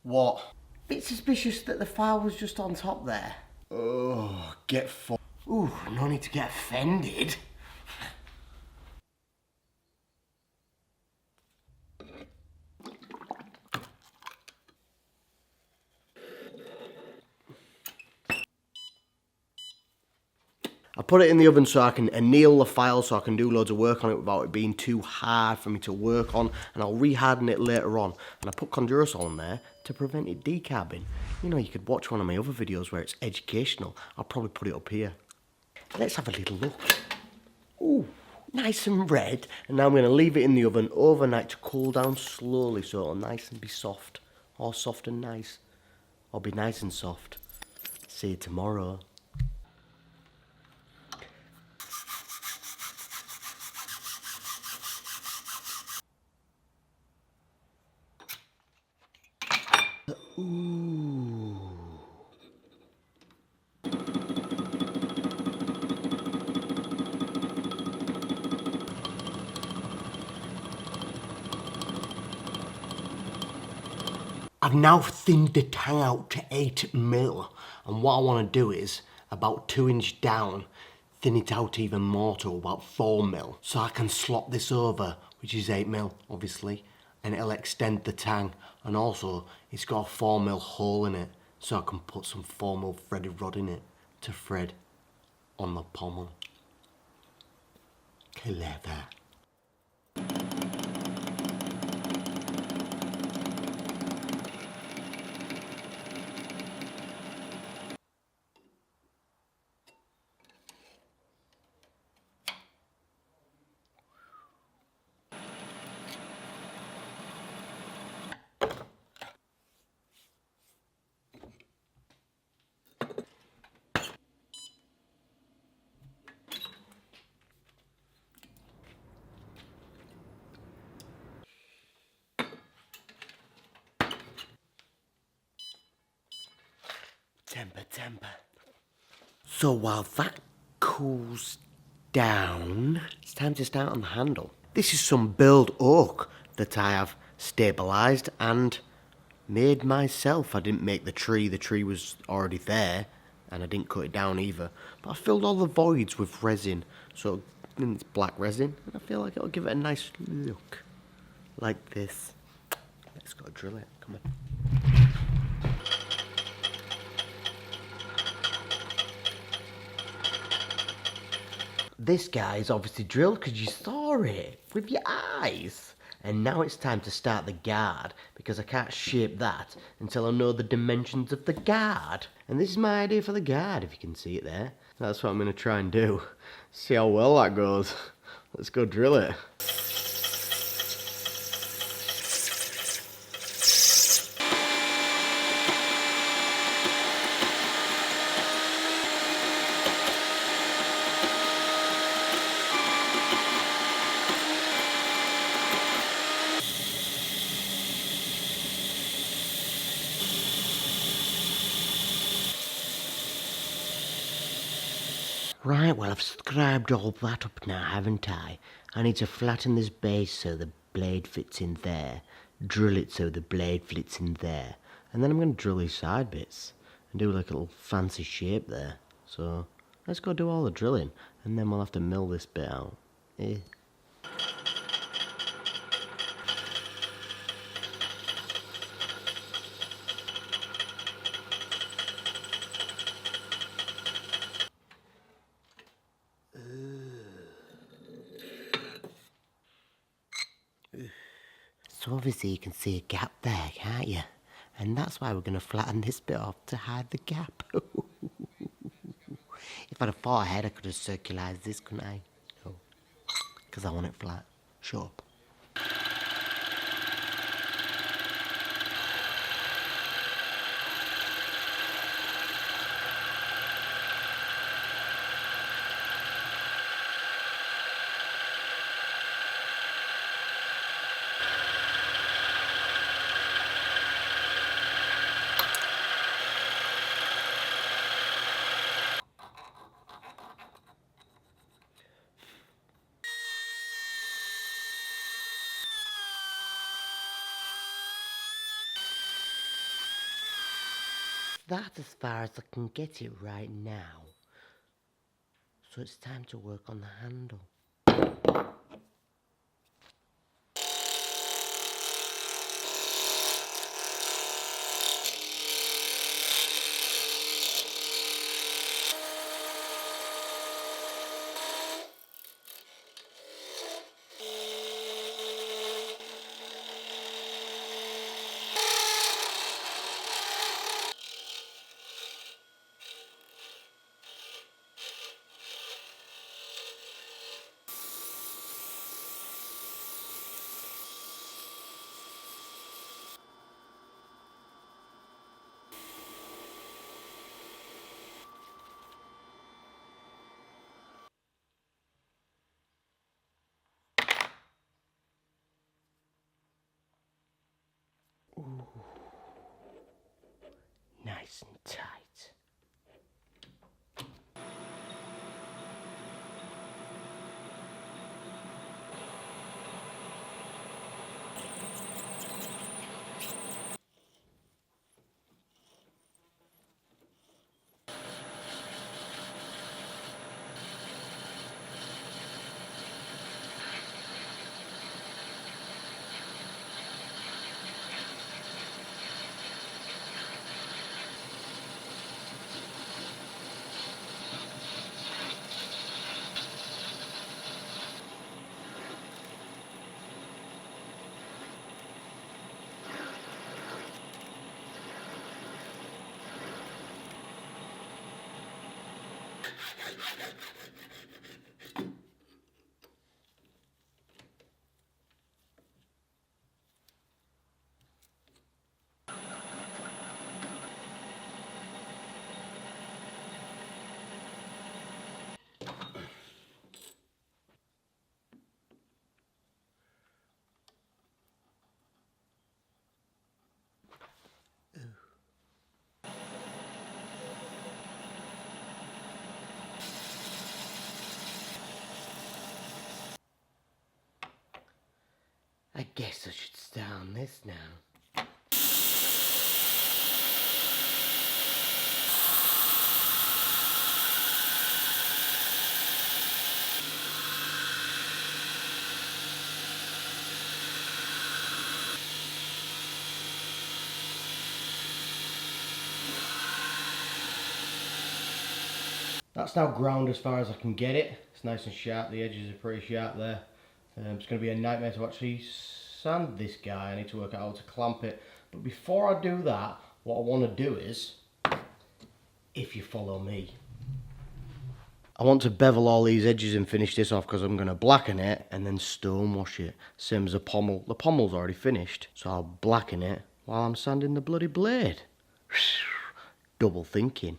What? Bit suspicious that the file was just on top there. Oh, get fucked. Ooh, no need to get offended. I put it in the oven so I can anneal the file so I can do loads of work on it without it being too hard for me to work on, and I'll re-harden it later on. And I put Condurosol in there to prevent it decabbing. You know, you could watch one of my other videos where it's educational. I'll probably put it up here. Let's have a little look. Ooh, nice and red. And now I'm going to leave it in the oven overnight to cool down slowly so it'll nice and be soft. Or soft and nice. Or be nice and soft. See you tomorrow. Ooh. I've now thinned the tang out to 8mm, and what I want to do is, about 2 inch down, thin it out even more to about 4mm, so I can slot this over, which is 8mm obviously, and it'll extend the tang, and also it's got a 4mm hole in it, so I can put some 4mm threaded rod in it to thread on the pommel. Clever. Temper. So while that cools down, it's time to start on the handle. This is some burled oak that I have stabilised and made myself. I didn't make the tree was already there, and I didn't cut it down either. But I filled all the voids with resin, so it's black resin, and I feel like it'll give it a nice look. Like this. Let's go drill it, come on. This guy's obviously drilled because you saw it with your eyes. And now it's time to start the guard, because I can't shape that until I know the dimensions of the guard. And this is my idea for the guard, if you can see it there. That's what I'm going to try and do. See how well that goes. Let's go drill it. Right, well I've scribed all that up now, haven't I? I need to flatten this base so the blade fits in there, drill it so the blade fits in there, and then I'm going to drill these side bits and do like a little fancy shape there. So let's go do all the drilling, and then we'll have to mill this bit out. So obviously you can see a gap there, can't you? And that's why we're going to flatten this bit off to hide the gap. If I'd have thought ahead, I could have circularized this, couldn't I? No, because I want it flat. Shut up. that as far as I can get it right now. So it's time to work on the handle. Ooh. Nice and tight. I guess I should start on this now. That's now ground as far as I can get it. It's nice and sharp, the edges are pretty sharp there. It's going to be a nightmare to actually sand this guy. I need to work out how to clamp it. But before I do that, what I want to do is, if you follow me, I want to bevel all these edges and finish this off because I'm going to blacken it and then stone wash it. Same as the pommel. The pommel's already finished, so I'll blacken it while I'm sanding the bloody blade. Double thinking.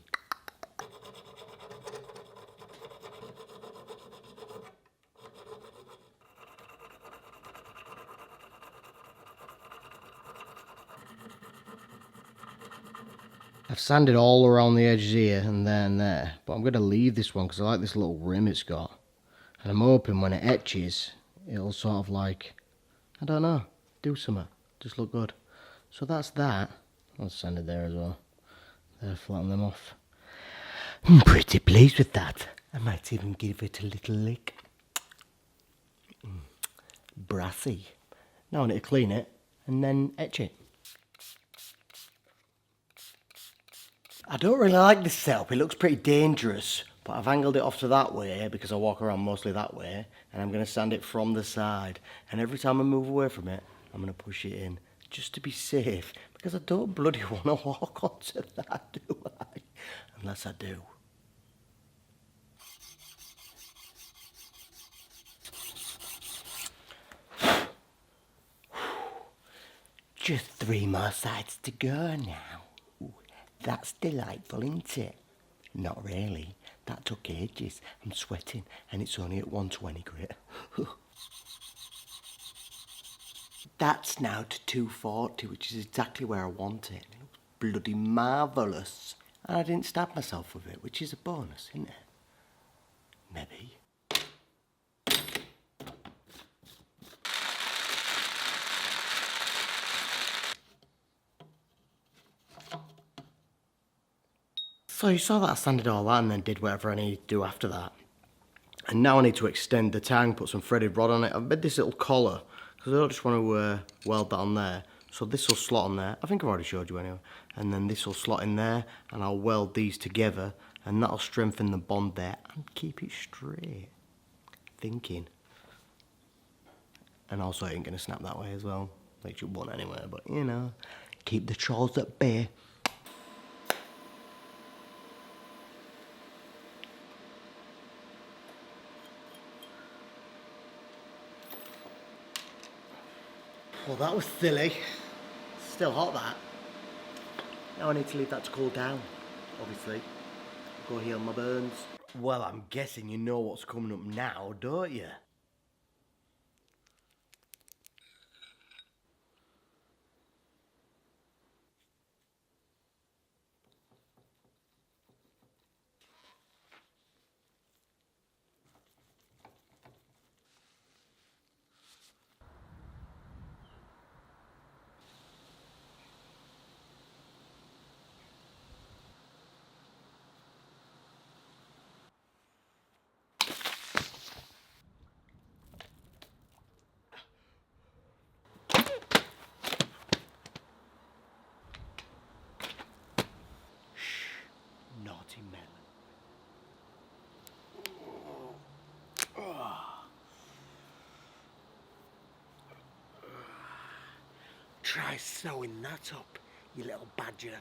I've sanded all around the edges here and there and there, but I'm going to leave this one because I like this little rim it's got. And I'm hoping when it etches, it'll sort of like, I don't know, do something, just look good. So that's that. I'll sand it there as well. There, flatten them off. I'm pretty pleased with that. I might even give it a little lick. Brassy. Now I need to clean it and then etch it. I don't really like this setup, it looks pretty dangerous, but I've angled it off to that way because I walk around mostly that way, and I'm going to sand it from the side, and every time I move away from it, I'm going to push it in, just to be safe, because I don't bloody want to walk onto that, do I? Unless I do. Just 3 more sides to go now. That's delightful, isn't it? Not really. That took ages. I'm sweating and it's only at 120 grit. That's now to 240, which is exactly where I want it. It looks bloody marvellous. And I didn't stab myself with it, which is a bonus, isn't it? Maybe. So you saw that I sanded all that and then did whatever I need to do after that. And now I need to extend the tang, put some threaded rod on it. I've made this little collar because I don't just want to weld that on there. So this will slot on there. I think I've already showed you anyway. And then this will slot in there and I'll weld these together and that'll strengthen the bond there and keep it straight. Thinking. And also it ain't going to snap that way as well. Like you won't anyway, but you know, keep the trolls at bay. Well, that was silly. Still hot, that. Now I need to leave that to cool down, obviously. Go heal my burns. Well, I'm guessing you know what's coming up now, don't you? Naughty melon. Try sewing that up, you little badger.